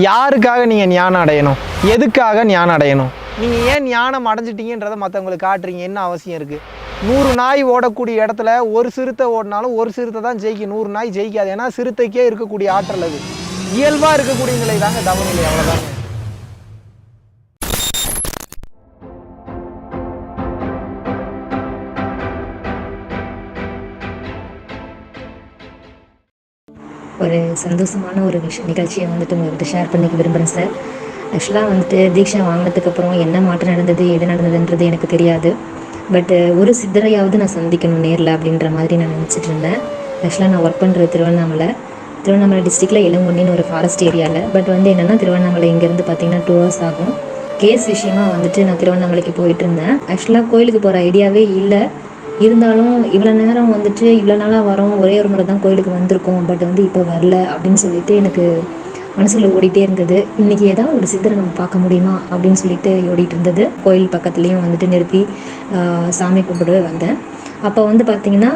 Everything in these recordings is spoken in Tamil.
யாருக்காக நீங்கள் ஞானம் அடையணும்? எதுக்காக ஞானம் அடையணும்? நீங்கள் ஏன் ஞானம் அடைஞ்சிட்டீங்கன்றதை மற்றவங்களுக்கு காட்டுறீங்க? என்ன அவசியம் இருக்குது? 100 நாய் ஓடக்கூடிய இடத்துல ஒரு சிறுத்தை ஓடினாலும் ஒரு சிறுத்தை தான் ஜெயிக்கும், 100 நாய் ஜெயிக்காது. ஏன்னா சிறுத்தைக்கே இருக்கக்கூடிய ஆற்றல் அது, இயல்பாக இருக்கக்கூடிய நிலை தாங்க தவநிலை, அவ்வளோதாங்க. ஒரு சந்தோஷமான ஒரு நிகழ்ச்சியை உங்கள்கிட்ட ஷேர் பண்ணிக்க விரும்புகிறேன் சார். ஆக்சுவலாக தீட்சை வாங்கினதுக்கப்புறம் என்ன மாற்றம் நடந்தது, எது நடந்ததுன்றது எனக்கு தெரியாது. பட் ஒரு சித்தரையாவது நான் சந்திக்கணும் நேரில் அப்படின்ற மாதிரி நான் நினச்சிட்டு இருந்தேன். ஆக்சுவலாக நான் ஒர்க் பண்ணுறது திருவண்ணாமலை டிஸ்ட்ரிக்டில் இளங்குண்டின்னு ஒரு ஃபாரஸ்ட் ஏரியாவில். பட் என்னென்னா திருவண்ணாமலை இங்கேருந்து பார்த்திங்கன்னா 2 hours ஆகும். கேஸ் விஷயமாக நான் திருவண்ணாமலைக்கு போயிட்டு இருந்தேன். ஆக்சுவலாக கோயிலுக்கு போகிற ஐடியாவே இல்லை. இருந்தாலும் இவ்வளோ நேரம் இவ்வளோ நாளாக வரோம், ஒரே ஒரு முறை தான் கோயிலுக்கு வந்திருக்கோம், பட் இப்போ வரல அப்படின்னு சொல்லிட்டு எனக்கு மனசில் ஓடிட்டே இருந்தது. இன்றைக்கி ஏதாவது ஒரு சித்தரை நம்ம பார்க்க முடியுமா அப்படின்னு சொல்லிட்டு ஓடிட்டு இருந்தது. கோயில் பக்கத்துலேயும் நிறுத்தி சாமி கும்பிடவே வந்தேன். அப்போ பார்த்திங்கன்னா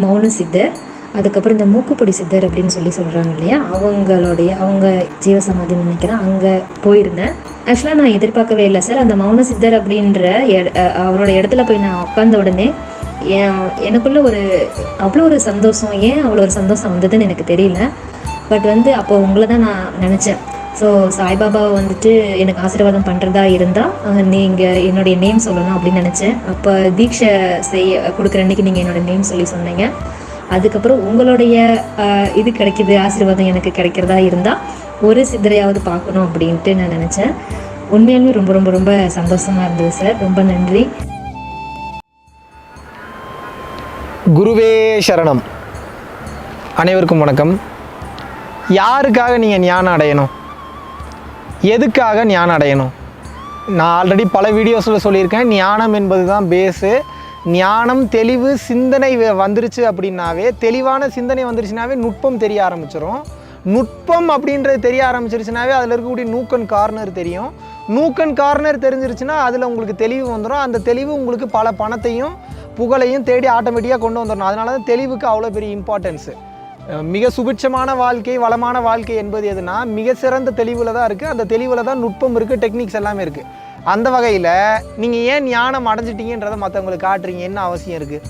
மௌன சித்தர், அதுக்கப்புறம் இந்த மூக்குப்பொடி சித்தர் அப்படின்னு சொல்கிறாங்க இல்லையா, அவங்க ஜீவசமாதி நினைக்கிறேன், அங்கே போயிருந்தேன். ஆக்சுவலாக நான் எதிர்பார்க்கவே இல்லை சார். அந்த மௌன சித்தர் அப்படின்ற அவரோட இடத்துல போய் நான் உட்காந்த உடனே எனக்குள்ள அவ்வளோ ஒரு சந்தோஷம். ஏன் அவ்வளோ ஒரு சந்தோஷம் வந்ததுன்னு எனக்கு தெரியல. பட் அப்போ உங்களை தான் நான் நினச்சேன். ஸோ சாய்பாபாவை எனக்கு ஆசீர்வாதம் பண்ணுறதா இருந்தால் நீங்கள் என்னுடைய நேம் சொல்லணும் அப்படின்னு நினச்சேன். அப்போ தீட்சை கொடுக்குற அன்றைக்கி நீங்கள் என்னோடய நேம் சொன்னீங்க. அதுக்கப்புறம் உங்களுடைய இது கிடைக்கிது, ஆசீர்வாதம் எனக்கு கிடைக்கிறதா இருந்தால் ஒரு சித்தரையாவது பார்க்கணும் அப்படின்ட்டு நான் நினச்சேன். உண்மையாலுமே ரொம்ப ரொம்ப ரொம்ப சந்தோஷமாக இருந்தது சார். ரொம்ப நன்றி. குருவே சரணம். அனைவருக்கும் வணக்கம். யாருக்காக நீங்கள் ஞானம் அடையணும்? எதுக்காக ஞானம் அடையணும்? நான் ஆல்ரெடி பல வீடியோஸில் சொல்லியிருக்கேன், ஞானம் என்பது தான் பேஸு. ஞானம், தெளிவு, சிந்தனை வந்துருச்சு அப்படின்னாவே, தெளிவான சிந்தனை வந்துருச்சுனாவே நுட்பம் தெரிய ஆரம்பிச்சிடும். நுட்பம் அப்படின்றது தெரிய ஆரம்பிச்சிருச்சுனாவே அதில் இருக்கக்கூடிய நூக்கன் கார்னர் தெரியும். நூக்கன் கார்னர் தெரிஞ்சிருச்சுன்னா அதில் உங்களுக்கு தெளிவு வந்துடும். அந்த தெளிவு உங்களுக்கு பல பணத்தையும் புகழையும் தேடி ஆட்டோமேட்டிக்காக கொண்டு வந்துடணும். அதனால தான் தெளிவுக்கு அவ்வளோ பெரிய இம்பார்ட்டன்ஸு. மிக சுபிட்சமான வாழ்க்கை, வளமான வாழ்க்கை என்பது எதுனா மிக சிறந்த தெளிவில் தான் இருக்குது. அந்த தெளிவில் தான் நுட்பம் இருக்குது, டெக்னிக்ஸ் எல்லாமே இருக்குது. அந்த வகையில் நீங்கள் ஏன் ஞானம் அடைஞ்சிட்டீங்கன்றதை மற்றவங்களுக்கு காட்டுறீங்க? என்ன அவசியம் இருக்குது?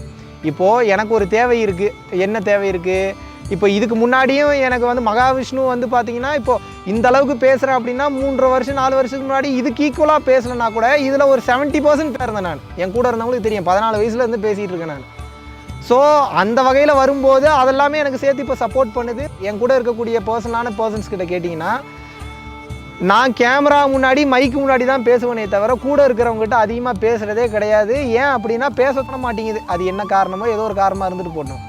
இப்போது எனக்கு ஒரு தேவை இருக்குது. என்ன தேவை இருக்குது? இப்போ இதுக்கு முன்னாடியும் எனக்கு மகாவிஷ்ணு பார்த்திங்கன்னா இப்போது இந்த அளவுக்கு பேசுகிறேன் அப்படின்னா 3 வருஷம் 4 வருஷத்துக்கு முன்னாடி இதுக்கு ஈக்குவலாக பேசலைன்னா கூட இதில் ஒரு 70% பேருந்தேன். நான் என் கூட இருந்தவங்களுக்கு தெரியும், 14 வயசுலேருந்து பேசிகிட்டு இருக்கேன் நான். ஸோ அந்த வகையில் வரும்போது அதெல்லாமே எனக்கு சேர்த்து இப்போ சப்போர்ட் பண்ணுது. என் கூட இருக்கக்கூடிய பர்சன்ஸ் கிட்ட கேட்டிங்கன்னா, நான் கேமரா முன்னாடி மைக்கு முன்னாடி தான் பேசுவேனே தவிர கூட இருக்கிறவங்ககிட்ட அதிகமாக பேசுகிறதே கிடையாது. ஏன் அப்படின்னா பேச மாட்டேங்குது. அது என்ன காரணமோ ஏதோ ஒரு காரணமாக இருந்துட்டு போட்டோம்.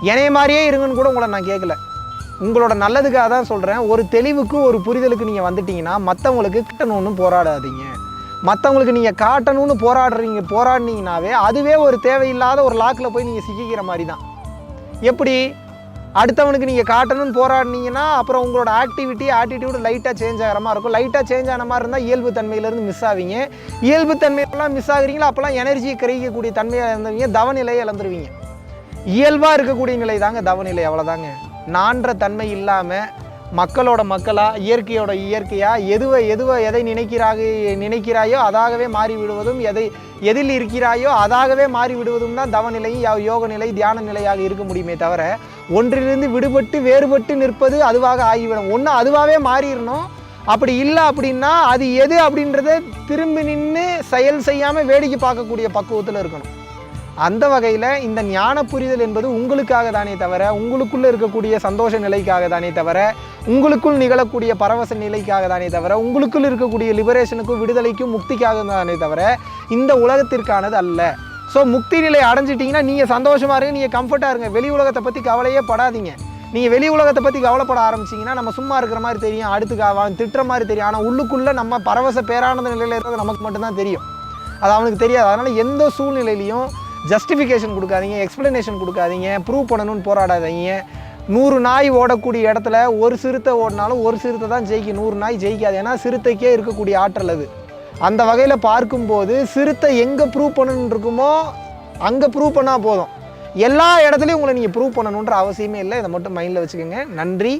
என்னைய மாதிரியே இருங்கன்னு கூட உங்களை நான் கேட்கல, உங்களோட நல்லதுக்காக தான் சொல்கிறேன். ஒரு தெளிவுக்கு ஒரு புரிதலுக்கு நீங்கள் வந்துட்டீங்கன்னா மற்றவங்களுக்கு கிட்டணும்னு போராடாதீங்க. மற்றவங்களுக்கு நீங்கள் காட்டணும்னு போராடினீங்கன்னாவே அதுவே ஒரு தேவையில்லாத ஒரு லாக்கில் போய் நீங்கள் சிக்கிக்கிற மாதிரி தான். எப்படி? அடுத்தவனுக்கு நீங்கள் காட்டணும்னு போராடினீங்கன்னா அப்புறம் உங்களோட ஆட்டிடியூடு லைட்டாக சேஞ்ச் ஆகிற மாதிரி இருக்கும். லைட்டாக சேஞ்ச் ஆன மாதிரி இருந்தால் இயல்பு தன்மையிலேருந்து மிஸ் ஆவீங்க. இயல்பு தன்மையெல்லாம் மிஸ் ஆகுறீங்களா, அப்போல்லாம் எனர்ஜியை கிரகிக்கக்கூடிய தன்மையாக இருந்தவங்க தவநிலையை இழந்துருவீங்க. இயல்பாக இருக்கக்கூடிய நிலை தாங்க தவநிலை, அவ்வளோதாங்க. நான்ற தன்மை இல்லாமல் மக்களோட மக்களாக, இயற்கையோட இயற்கையாக, எதை நினைக்கிறாயோ அதாகவே மாறி விடுவதும், எதில் இருக்கிறாயோ அதாகவே மாறி விடுவதும் தான் தவநிலையும் யோக நிலை, தியான நிலையாக இருக்க முடியுமே தவிர ஒன்றிலிருந்து விடுபட்டு வேறுபட்டு நிற்பது அதுவாக ஆகிவிடும். ஒன்று அதுவாகவே மாறிடணும். அப்படி இல்லை அப்படின்னா அது எது அப்படின்றத திரும்பி நின்று செயல் செய்யாமல் வேடிக்கை பார்க்கக்கூடிய பக்குவத்தில் இருக்கணும். அந்த வகையில் இந்த ஞான புரிதல் என்பது உங்களுக்காக தானே தவிர, உங்களுக்குள்ளே இருக்கக்கூடிய சந்தோஷ நிலைக்காக தானே தவிர, உங்களுக்குள் நிகழக்கூடிய பரவச நிலைக்காக தானே தவிர, உங்களுக்குள் இருக்கக்கூடிய லிபரேஷனுக்கும் விடுதலைக்கும் முக்திக்காக தானே தவிர இந்த உலகத்திற்கானது அல்ல. ஸோ முக்தி நிலை அடைஞ்சிட்டிங்கன்னா நீங்கள் சந்தோஷமாக இருங்க, நீங்கள் கம்ஃபர்ட்டாக இருங்க. வெளி உலகத்தை பற்றி கவலையே படாதீங்க. நீங்கள் வெளி உலகத்தை பற்றி கவலைப்பட ஆரம்பிச்சிங்கன்னா நம்ம சும்மா இருக்கிற மாதிரி தெரியும், அடுத்து திட்டுற மாதிரி தெரியும். ஆனால் உள்ளுக்குள்ளே நம்ம பரவச பேரானந்த நிலையில் இருக்கிறது நமக்கு மட்டும்தான் தெரியும், அது அவனுக்கு தெரியாது. அதனால் எந்த சூழ்நிலையிலையும் ஜஸ்டிஃபிகேஷன் கொடுக்காதீங்க, எக்ஸ்ப்ளனேஷன் கொடுக்காதீங்க, ப்ரூவ் பண்ணணும்னு போராடாதீங்க. 100 நாய் ஓடக்கூடிய இடத்துல ஒரு சிறுத்தை ஓடினாலும் ஒரு சிறுத்தை தான் ஜெயிக்கும், 100 நாய் ஜெயிக்காது. ஏன்னா சிறுத்தைக்கே இருக்கக்கூடிய ஆற்றல் அது. அந்த வகையில் பார்க்கும்போது சிறுத்தை எங்கே ப்ரூவ் பண்ணணுன்னு இருக்குமோ அங்கே ப்ரூவ் பண்ணால் போதும். எல்லா இடத்துலையும் உங்களை நீங்கள் ப்ரூவ் பண்ணணுன்ற அவசியமே இல்லை. இதை மட்டும் மைண்டில் வச்சுக்கோங்க. நன்றி,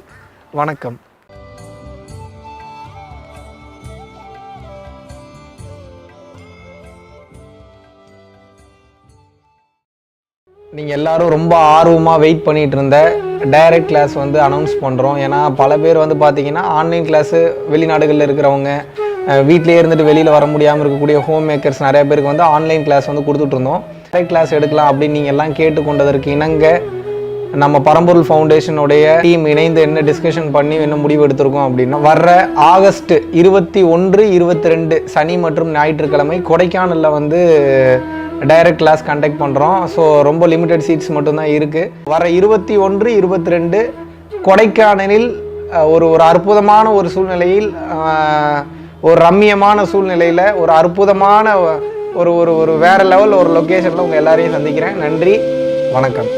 வணக்கம். நீங்கள் எல்லாரும் ரொம்ப ஆர்வமாக வெயிட் பண்ணிகிட்டு இருந்த டைரக்ட் கிளாஸ் வந்து அனௌன்ஸ் பண்ணுறோம். ஏன்னா பல பேர் வந்து பார்த்தீங்கன்னா ஆன்லைன் கிளாஸு வெளிநாடுகளில் இருக்கிறவங்க, வீட்டிலேயே இருந்துட்டு வெளியில் வர முடியாமல் இருக்கக்கூடிய ஹோம் மேக்கர்ஸ் நிறைய பேருக்கு வந்து ஆன்லைன் கிளாஸ் வந்து கொடுத்துட்ருந்தோம். டைரக்ட் கிளாஸ் எடுக்கலாம் அப்படின்னு நீங்கள் எல்லாம் கேட்டுக்கொண்டதற்கு இணங்க நம்ம பரம்பொருள் ஃபவுண்டேஷனுடைய டீம் இணைந்து என்ன டிஸ்கஷன் பண்ணி என்ன முடிவு எடுத்திருக்கோம் அப்படின்னா, வர்ற ஆகஸ்ட் 21, 22 சனி மற்றும் ஞாயிற்றுக்கிழமை கொடைக்கானலில் வந்து டைரக்ட் கிளாஸ் கண்டக்ட் பண்ணுறோம். ஸோ ரொம்ப லிமிட்டட் சீட்ஸ் மட்டும்தான் இருக்குது. வர 21, 22 கொடைக்கானலில் ஒரு அற்புதமான ஒரு சூழ்நிலையில், ஒரு ரம்மியமான சூழ்நிலையில், ஒரு அற்புதமான ஒரு வேறு லெவல் ஒரு லொக்கேஷனில் உங்கள் எல்லாரையும் சந்திக்கிறேன். நன்றி, வணக்கம்.